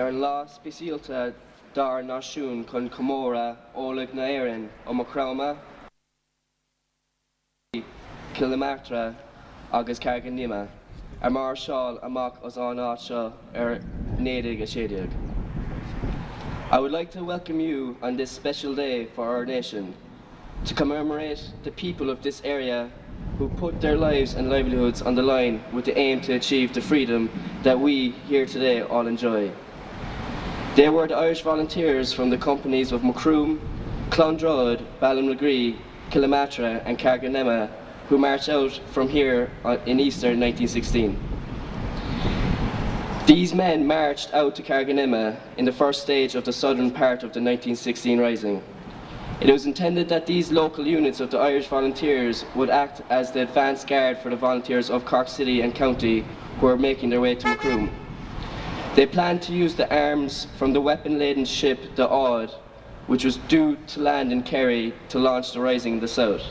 ar lá speisialta dar náisiún chun comóra ólag na éireann ó Macroom kilometra agus carga nima ar mar seáil amach os an áit seo ar néadaig a séadaig. I would like to welcome you on this special day for our nation, to commemorate the people of this area who put their lives and livelihoods on the line with the aim to achieve the freedom that we here today all enjoy. They were the Irish volunteers from the companies of Macroom, Clondrode, Ballymlagree, Killamatra and Carganema who marched out from here in Easter 1916. These men marched out to Carganema in the first stage of the southern part of the 1916 Rising. It was intended that these local units of the Irish Volunteers would act as the advance guard for the volunteers of Cork City and County who were making their way to Macroom. They planned to use the arms from the weapon-laden ship the Aud, which was due to land in Kerry to launch the Rising in the south.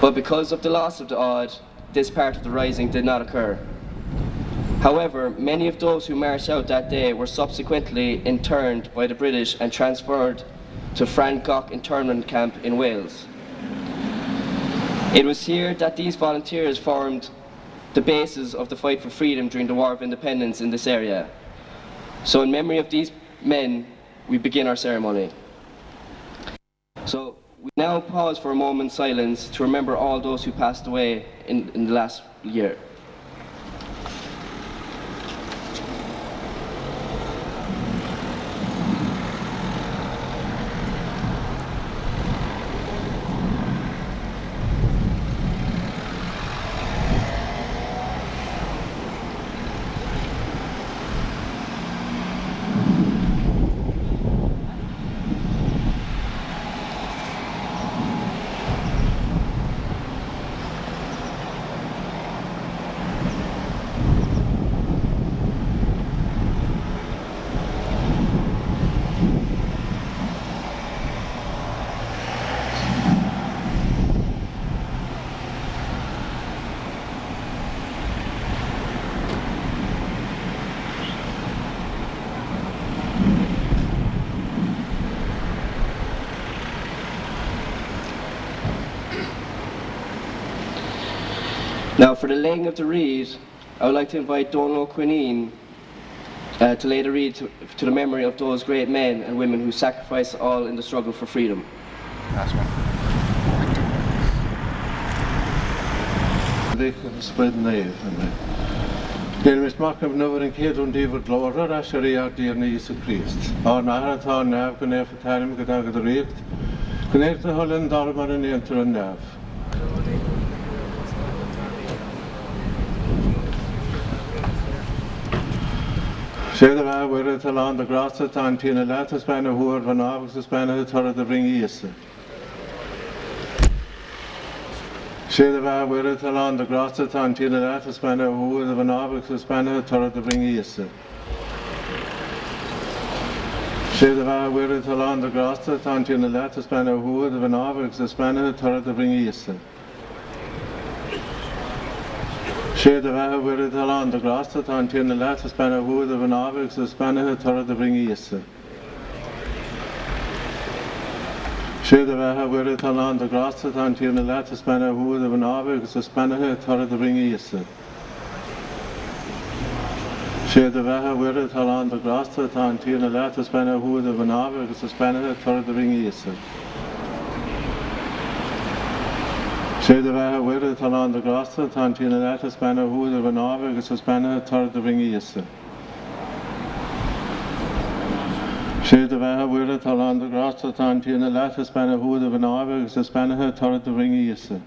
But because of the loss of the Aud, this part of the Rising did not occur. However, many of those who marched out that day were subsequently interned by the British and transferred to Fran Gogh internment camp in Wales. It was here that these volunteers formed the basis of the fight for freedom during the War of Independence in this area. So in memory of these men, we begin our ceremony. So we now pause for a moment's silence to remember all those who passed away in the last year. Now, for the laying of the reed, I would like to invite Donald Quinine to lay the reed to the memory of those great men and women who sacrificed all in the struggle for freedom. Last one. Mis Macroom nuair an céadún díomh glóra a sé réart díobh Iesu Christ. Á nachatá neamh go néamh taim go agad a récht, go néamh a tholann dar mar an éantar an neamh. Sé de bheith bhuiire talán de grasa tá an tína leat is beina thuair van ábhagus is beina torad a bhring Iesu. Sé de bheith bhuiire talán de grasa tá an tína leat is beina thuair van ábhagus is beina torad a bhring Iesu. Sé de bheith bhuiire talán de grasa tá an tína leat is beina thuair van ábhagus is beina torad a bhring Iesu. Sé de bheith bhuiire talán de grasa tá an tína leat is beina thuair van ábhagus is beina torad a bhring Iesu. Sé de bheith bhuiire talán de grasa tá an tína leat is beina thuair van ábhagus is beina torad a bhring Iesu. Sé de bheith bhuiire talán de grasa tá an tína leat is beina thuair van ábhagus is beina torad a bhring Iesu. Sé de bheith bhuiire talán de grasa tá an tína leat is beina thuair van ábhagus is beina torad a bhring Iesu. Sé de bheith bhuiire talán de grasa tá an tína leat is beina thuair van ábhagus is beina torad a bhring Iesu.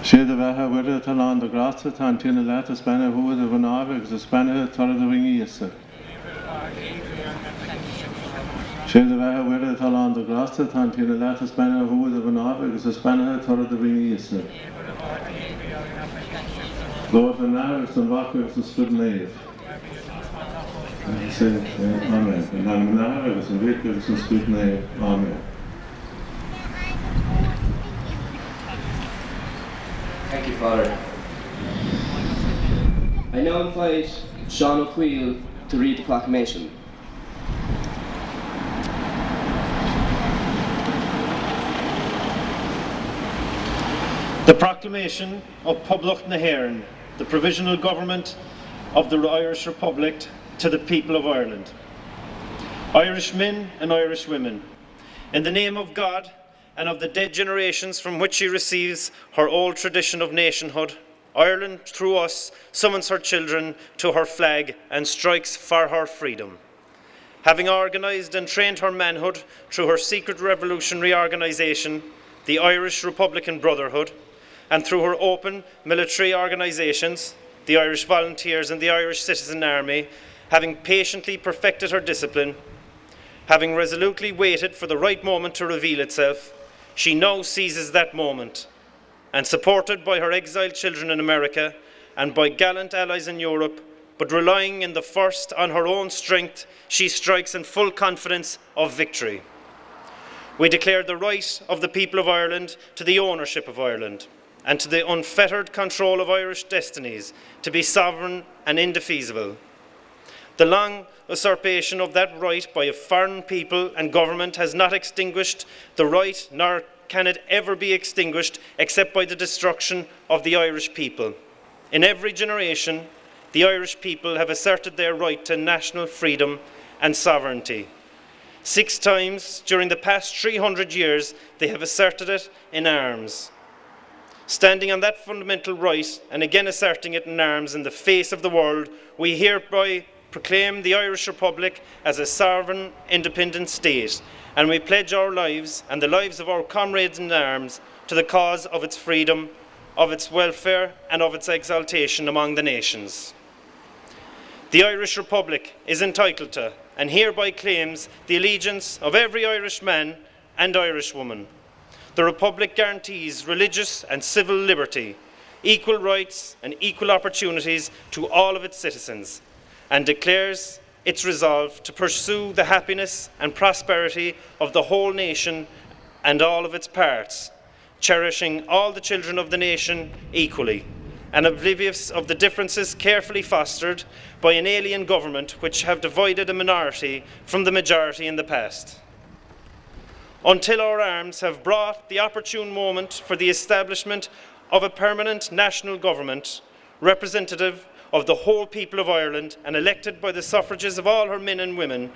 Sé de bheith bhuiire talán de grasa tá an tína leat is beina thuair van ábhagus is beina torad a bhring Iesu. Sé de bheith bhuiire talán de grasa tá an tína leat is beina thuair van ábhagus is beina torad a bhring Iesu. Lord an áras an bhacagus an spud léamh. Amen. And an áras an bhacagus an spud léamh. Amen. Thank you, Father. I now invite Sean O'Queill to read the proclamation. The Proclamation of Poblacht na hÉireann, the Provisional Government of the Irish Republic to the people of Ireland. Irish men and Irish women, in the name of God and of the dead generations from which she receives her old tradition of nationhood, Ireland, through us, summons her children to her flag and strikes for her freedom. Having organised and trained her manhood through her secret revolutionary organisation, the Irish Republican Brotherhood, and through her open military organisations, the Irish Volunteers and the Irish Citizen Army, having patiently perfected her discipline, having resolutely waited for the right moment to reveal itself, she now seizes that moment, and supported by her exiled children in America and by gallant allies in Europe, but relying in the first on her own strength, she strikes in full confidence of victory. We declare the right of the people of Ireland to the ownership of Ireland, and to the unfettered control of Irish destinies, to be sovereign and indefeasible. The long usurpation of that right by a foreign people and government has not extinguished the right, nor can it ever be extinguished except by the destruction of the Irish people. In every generation, the Irish people have asserted their right to national freedom and sovereignty. 6 times during the past 300 years, they have asserted it in arms. Standing on that fundamental right, and again asserting it in arms in the face of the world, we hereby proclaim the Irish Republic as a sovereign, independent state, and we pledge our lives and the lives of our comrades in arms to the cause of its freedom, of its welfare, and of its exaltation among the nations. The Irish Republic is entitled to, and hereby claims, the allegiance of every Irish man and Irish woman. The Republic guarantees religious and civil liberty, equal rights and equal opportunities to all of its citizens, and declares its resolve to pursue the happiness and prosperity of the whole nation and all of its parts, cherishing all the children of the nation equally, and oblivious of the differences carefully fostered by an alien government which have divided a minority from the majority in the past. Until our arms have brought the opportune moment for the establishment of a permanent national government, representative of the whole people of Ireland and elected by the suffrages of all her men and women,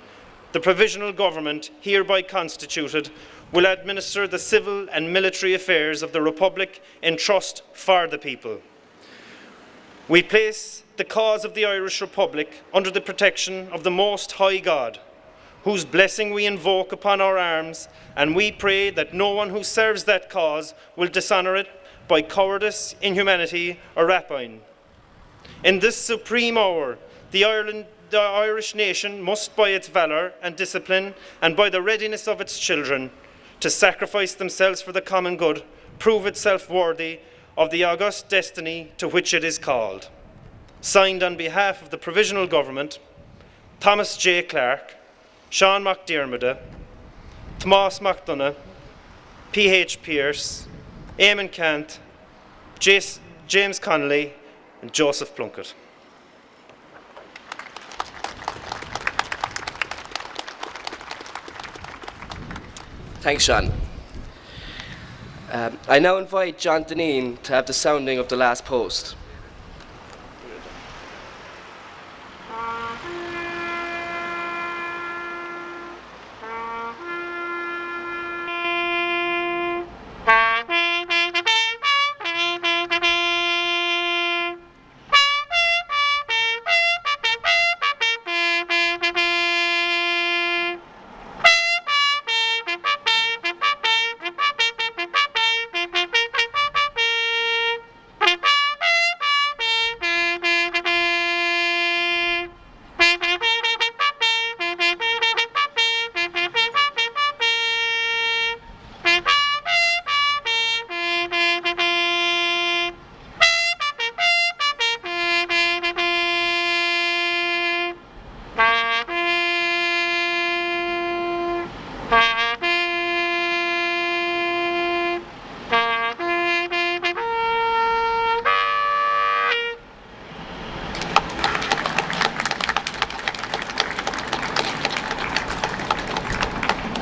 the provisional government hereby constituted will administer the civil and military affairs of the Republic in trust for the people. We place the cause of the Irish Republic under the protection of the Most High God, whose blessing we invoke upon our arms, and we pray that no one who serves that cause will dishonour it by cowardice, inhumanity, or rapine. In this supreme hour, the Irish nation must, by its valour and discipline, and by the readiness of its children, to sacrifice themselves for the common good, prove itself worthy of the august destiny to which it is called. Signed on behalf of the Provisional Government, Thomas J. Clark, Sean McDermott, Tomás McDonagh, P.H. Pearce, Eamon Cant, James Connolly, and Joseph Plunkett. Thanks, Sean. I now invite John Deneen to have the sounding of the last post.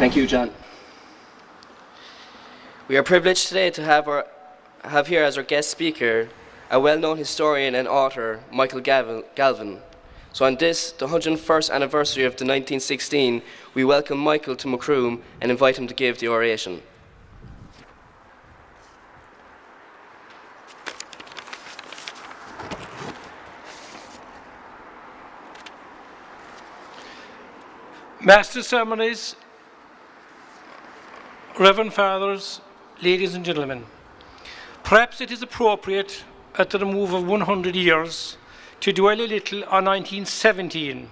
Thank you, John. We are privileged today to have here as our guest speaker a well-known historian and author, Michael Galvin. So on this, the 101st anniversary of the 1916, we welcome Michael to Macroom and invite him to give the oration. Master Ceremonies, Reverend Fathers, ladies and gentlemen, perhaps it is appropriate at the remove of 100 years to dwell a little on 1917,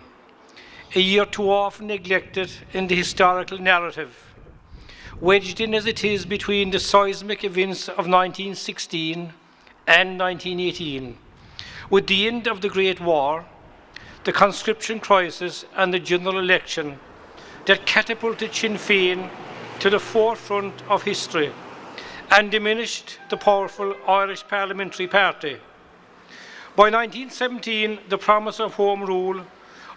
a year too often neglected in the historical narrative, wedged in as it is between the seismic events of 1916 and 1918, with the end of the Great War, the conscription crisis and the general election that catapulted Sinn Féin to the forefront of history and diminished the powerful Irish Parliamentary Party. By 1917, the promise of Home Rule,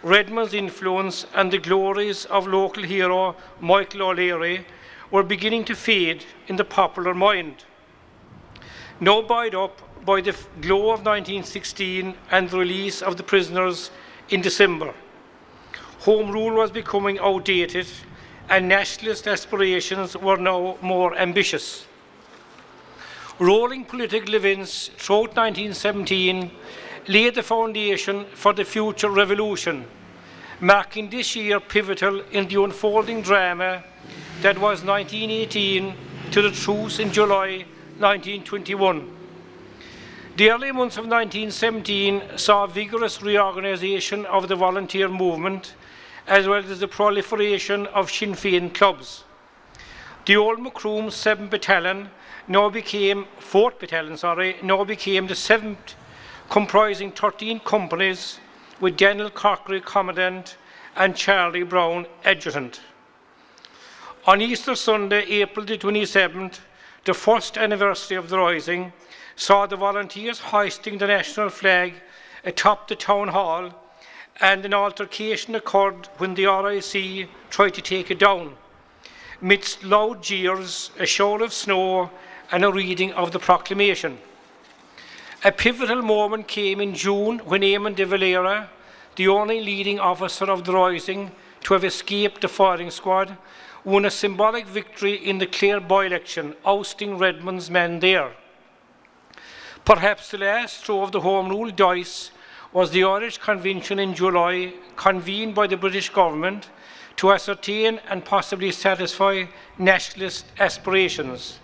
Redmond's influence and the glories of local hero Michael O'Leary were beginning to fade in the popular mind. Now buoyed up by the glow of 1916 and the release of the prisoners in December, Home Rule was becoming outdated and nationalist aspirations were now more ambitious. Rolling political events throughout 1917 laid the foundation for the future revolution, marking this year pivotal in the unfolding drama that was 1918 to the truce in July 1921. The early months of 1917 saw a vigorous reorganisation of the volunteer movement, as well as the proliferation of Sinn Féin clubs. The old Macroom 7th Battalion now became, 4th Battalion, now became the 7th, comprising 13 companies, with Daniel Cockery commandant and Charlie Brown adjutant. On Easter Sunday, April the 27th, the first anniversary of the Rising, saw the volunteers hoisting the national flag atop the town hall, and an altercation occurred when the RIC tried to take it down, amidst loud jeers, a shower of snow, and a reading of the proclamation. A pivotal moment came in June when Eamon de Valera, the only leading officer of the Rising to have escaped the firing squad, won a symbolic victory in the Clare by-election, ousting Redmond's men there. Perhaps the last throw of the Home Rule dice was the Irish Convention in July, convened by the British government to ascertain and possibly satisfy nationalist aspirations.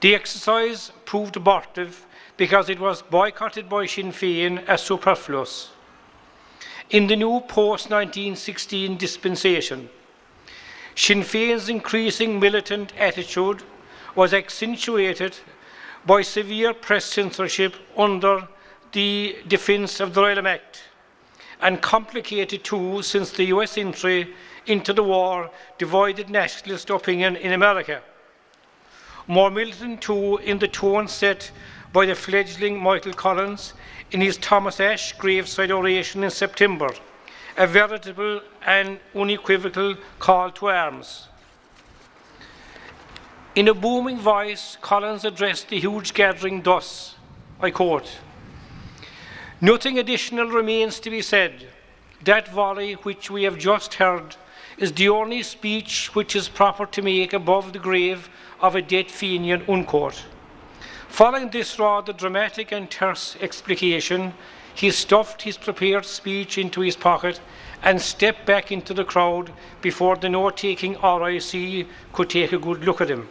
The exercise proved abortive because it was boycotted by Sinn Féin as superfluous. In the new post-1916 dispensation, Sinn Féin's increasing militant attitude was accentuated by severe press censorship under the Defence of the Realm Act, and complicated too since the US entry into the war divided nationalist opinion in America. More militant too in the tone set by the fledgling Michael Collins in his Thomas Ashe graveside oration in September, a veritable and unequivocal call to arms. In a booming voice, Collins addressed the huge gathering thus, I quote, "Nothing additional remains to be said. That volley which we have just heard is the only speech which is proper to make above the grave of a dead Fenian unquote." Following this rather dramatic and terse explication, he stuffed his prepared speech into his pocket and stepped back into the crowd before the note-taking RIC could take a good look at him.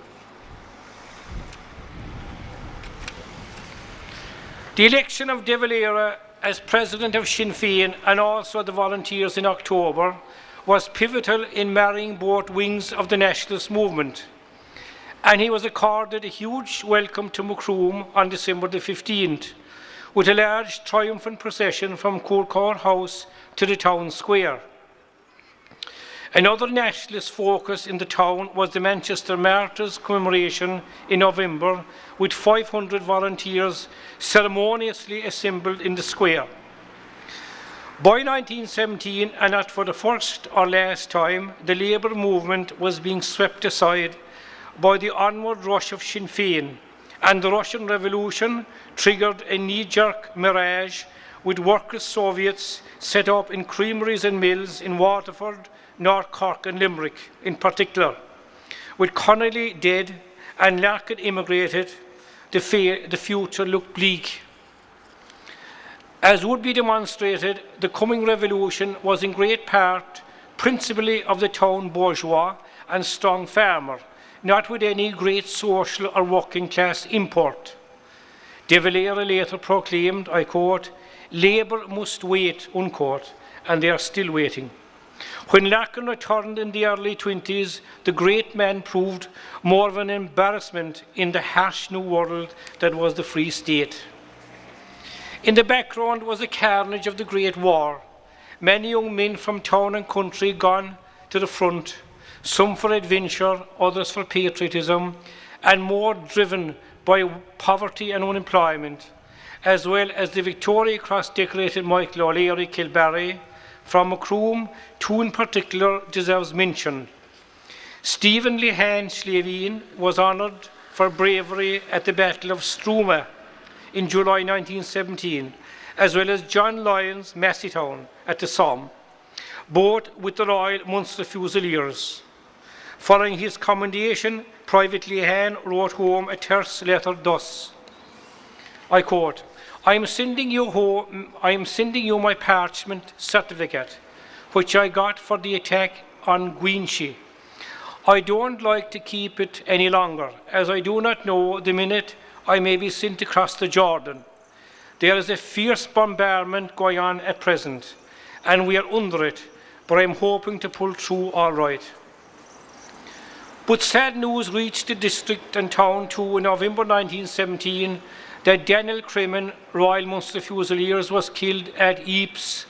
The election of De Valera as president of Sinn Féin and also the volunteers in October was pivotal in marrying both wings of the nationalist movement, and he was accorded a huge welcome to Macroom on December the 15th, with a large triumphant procession from Courcourt House to the town square. Another nationalist focus in the town was the Manchester Martyrs Commemoration in November, with 500 volunteers ceremoniously assembled in the square. By 1917, and not for the first or last time, the labour movement was being swept aside by the onward rush of Sinn Féin, and the Russian Revolution triggered a knee-jerk mirage with workers' Soviets set up in creameries and mills in Waterford, North Cork and Limerick in particular. With Connolly dead and Larkin immigrated, the future looked bleak. As would be demonstrated, the coming revolution was in great part principally of the town bourgeois and strong farmer, not with any great social or working class import. De Valera later proclaimed, I quote, "Labour must wait," unquote, and they are still waiting. When Larkin returned in the early 20s, the great man proved more of an embarrassment in the harsh new world that was the Free State. In the background was the carnage of the Great War. Many young men from town and country gone to the front, some for adventure, others for patriotism, and more driven by poverty and unemployment, as well as the Victoria Cross decorated Michael O'Leary Kilbarry. From Macroom, two in particular deserves mention. Stephen Lehan Slevin was honoured for bravery at the Battle of Struma in July 1917, as well as John Lyons Masseytown at the Somme, both with the Royal Munster Fusiliers. Following his commendation, Private Lehan wrote home a terse letter thus, I quote, I am sending you my parchment certificate, which I got for the attack on Guinchi. I don't like to keep it any longer, as I do not know the minute I may be sent across the Jordan. There is a fierce bombardment going on at present, and we are under it, but I am hoping to pull through all right. But sad news reached the district and town too in November 1917 that Daniel Cremen, Royal Munster Fusiliers, was killed at Ypres,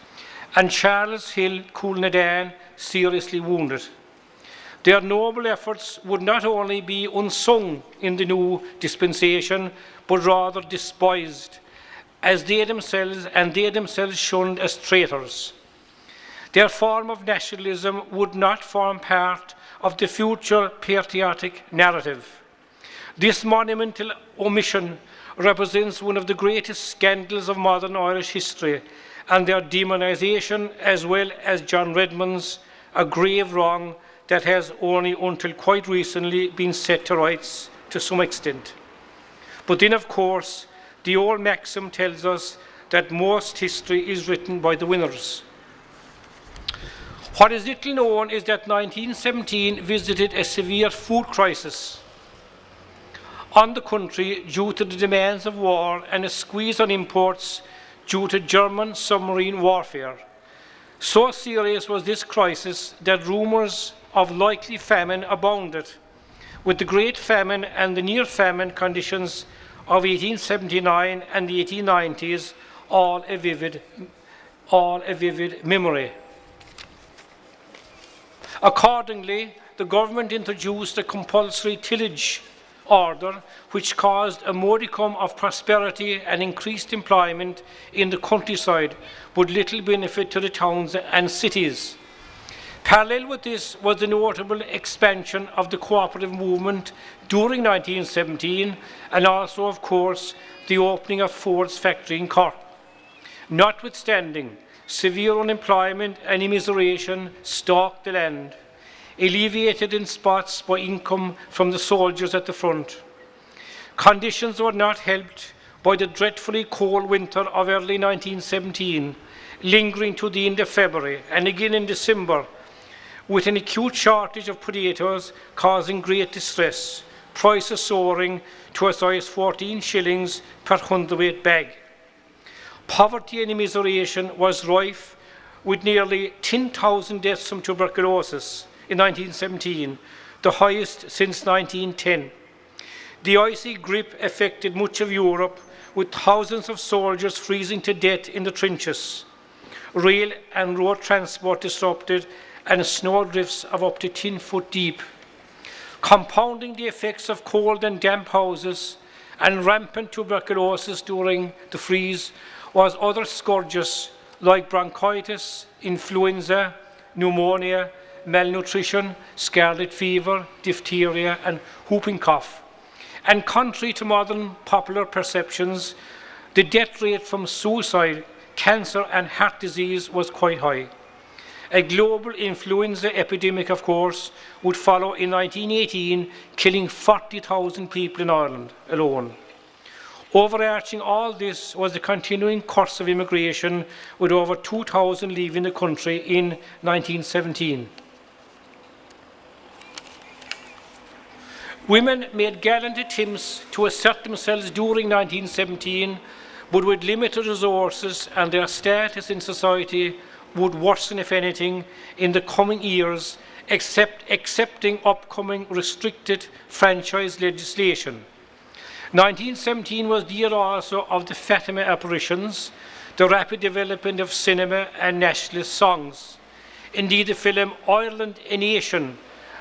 and Charles Hill Coolnadan seriously wounded. Their noble efforts would not only be unsung in the new dispensation, but rather despised, as they themselves shunned as traitors. Their form of nationalism would not form part of the future patriotic narrative. This monumental omission represents one of the greatest scandals of modern Irish history, and their demonisation, as well as John Redmond's, a grave wrong that has only until quite recently been set to rights to some extent. But then, of course, the old maxim tells us that most history is written by the winners. What is little known is that 1917 visited a severe food crisis on the country due to the demands of war and a squeeze on imports due to German submarine warfare. So serious was this crisis that rumours of likely famine abounded, with the Great Famine and the Near Famine conditions of 1879 and the 1890s all a vivid memory. Accordingly, the government introduced a compulsory tillage order, which caused a modicum of prosperity and increased employment in the countryside, but little benefit to the towns and cities. Parallel with this was the notable expansion of the cooperative movement during 1917, and also, of course, the opening of Ford's factory in Cork. Notwithstanding, severe unemployment and immiseration stalked the land, alleviated in spots by income from the soldiers at the front. Conditions were not helped by the dreadfully cold winter of early 1917, lingering to the end of February and again in December, with an acute shortage of potatoes causing great distress, prices soaring to as high as 14 shillings per hundredweight bag. Poverty and immiseration was rife, with nearly 10,000 deaths from tuberculosis in 1917, the highest since 1910. The icy grip affected much of Europe, with thousands of soldiers freezing to death in the trenches, rail and road transport disrupted, and snow drifts of up to 10 foot deep. Compounding the effects of cold and damp houses and rampant tuberculosis during the freeze was other scourges like bronchitis, influenza, pneumonia, malnutrition, scarlet fever, diphtheria, and whooping cough. And contrary to modern popular perceptions, the death rate from suicide, cancer, and heart disease was quite high. A global influenza epidemic, of course, would follow in 1918, killing 40,000 people in Ireland alone. Overarching all this was the continuing course of immigration, with over 2,000 leaving the country in 1917. Women made gallant attempts to assert themselves during 1917, but with limited resources, and their status in society would worsen, if anything, in the coming years, accepting upcoming restricted franchise legislation. 1917 was the year also of the Fatima apparitions, the rapid development of cinema and nationalist songs. Indeed, the film Ireland, a Nation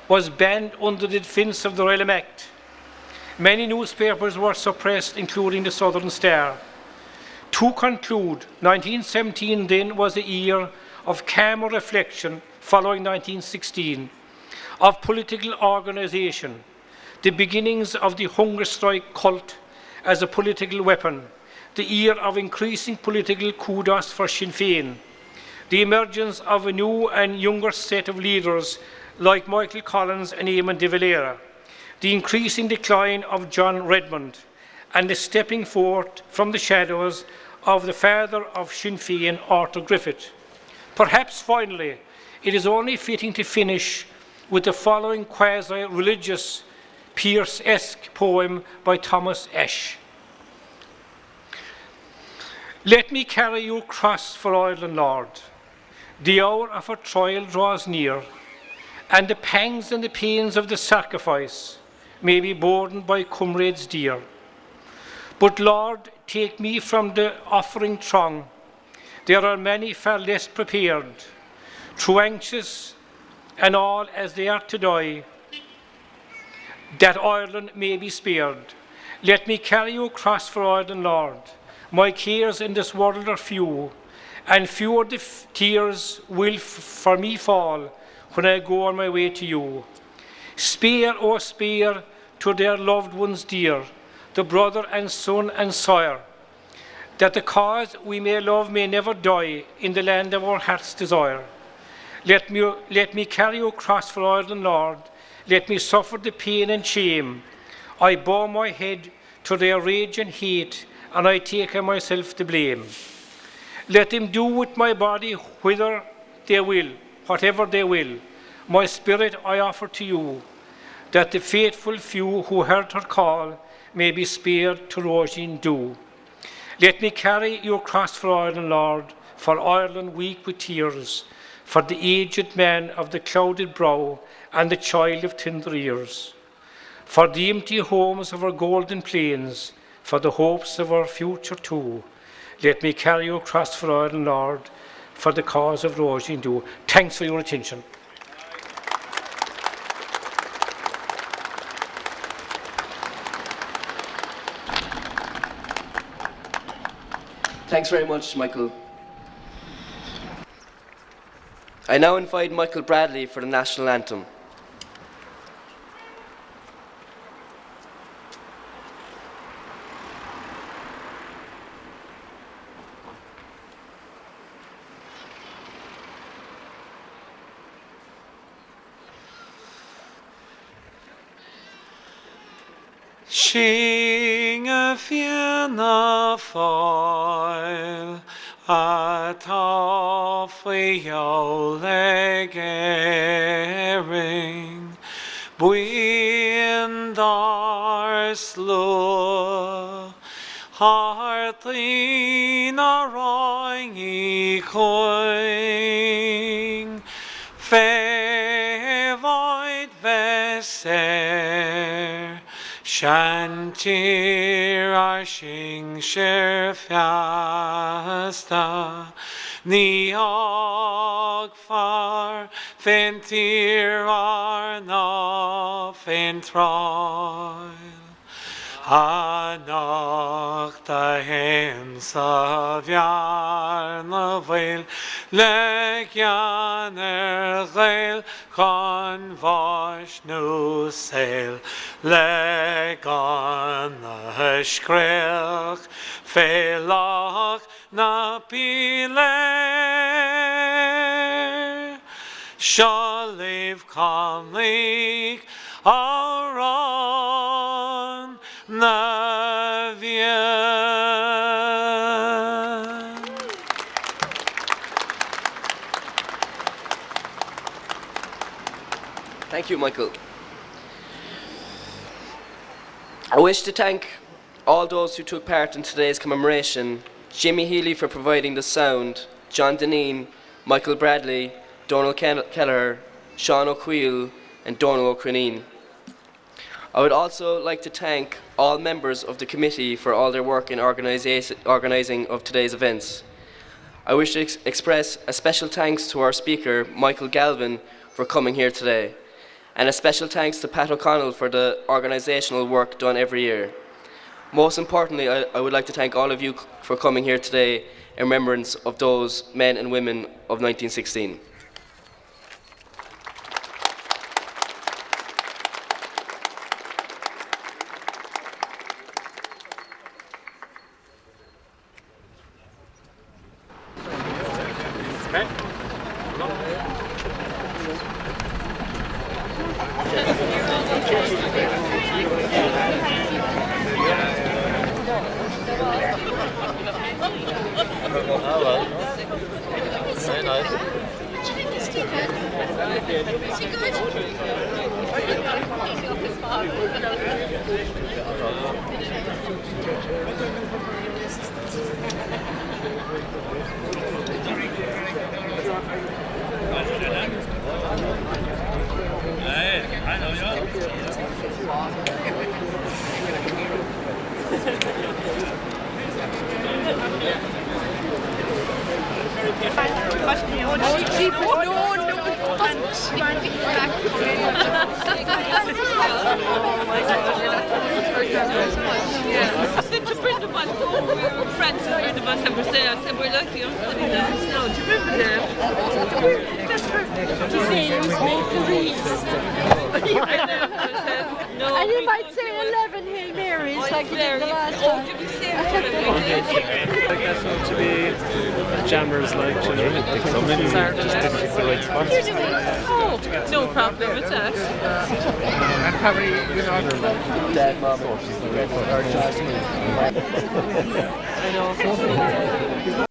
was banned under the Defence of the Realm Act. Many newspapers were suppressed, including the Southern Star. To conclude, 1917 then was a year of calmer reflection following 1916, of political organisation, the beginnings of the hunger strike cult as a political weapon, the year of increasing political kudos for Sinn Féin, the emergence of a new and younger set of leaders like Michael Collins and Eamon de Valera, the increasing decline of John Redmond, and the stepping forth from the shadows of the father of Sinn Féin, Arthur Griffith. Perhaps finally, it is only fitting to finish with the following quasi-religious, Pierce-esque poem by Thomas Ashe. Let me carry your cross for Ireland, Lord. The hour of her trial draws near, and the pangs and the pains of the sacrifice may be borne by comrades dear. But Lord, take me from the offering throng. There are many far less prepared, too anxious and all as they are to die, that Ireland may be spared. Let me carry your cross for Ireland, Lord. My cares in this world are few, and fewer the tears will for me fall when I go on my way to you. Spare, oh spare, to their loved ones dear, the brother and son and sire, that the cause we may love may never die in the land of our heart's desire. Let me carry your cross for Ireland, Lord. Let me suffer the pain and shame. I bow my head to their rage and hate, and I take on myself the blame. Let them do with my body whither they will, whatever they will. My spirit I offer to you, that the faithful few who heard her call may be spared to Oration due. Let me carry your cross for Ireland, Lord, for Ireland weak with tears, for the aged man of the clouded brow and the child of tender years, for the empty homes of our golden plains, for the hopes of our future too. Let me carry your cross for Ireland, Lord, for the cause of Oration due. Thanks for your attention. Thanks very much, Michael. I now invite Michael Bradley for the national anthem. Sing a Fianna Fáil, a Táfao Legering, Buin dar Slo, Hartlín a Roingi Coing, Fevoid Veser, Shantir ar sing sher fiasta, ni og far fentir ar na fentroil. Anach dahem savyar navel legyaner gel kan vash nu sel legan hashkrech felach na pile shaliv kanlik aron navien. Thank you, Michael. I wish to thank all those who took part in today's commemoration: Jimmy Healy for providing the sound, John Deneen, Michael Bradley, Donald Kelleher, Sean O'Queill and Donald O'Creneen. I would also like to thank all members of the committee for all their work in organising of today's events. I wish to express a special thanks to our speaker, Michael Galvin, for coming here today, and a special thanks to Pat O'Connell for the organisational work done every year. Most importantly, I would like to thank all of you for coming here today in remembrance of those men and women of 1916. And you might say 11 Hail Marys like you did the last time. To be jammers like, you know, come in and just pick the right spots. Oh, no problem with that. And probably, you know, Dad, Mom, I know.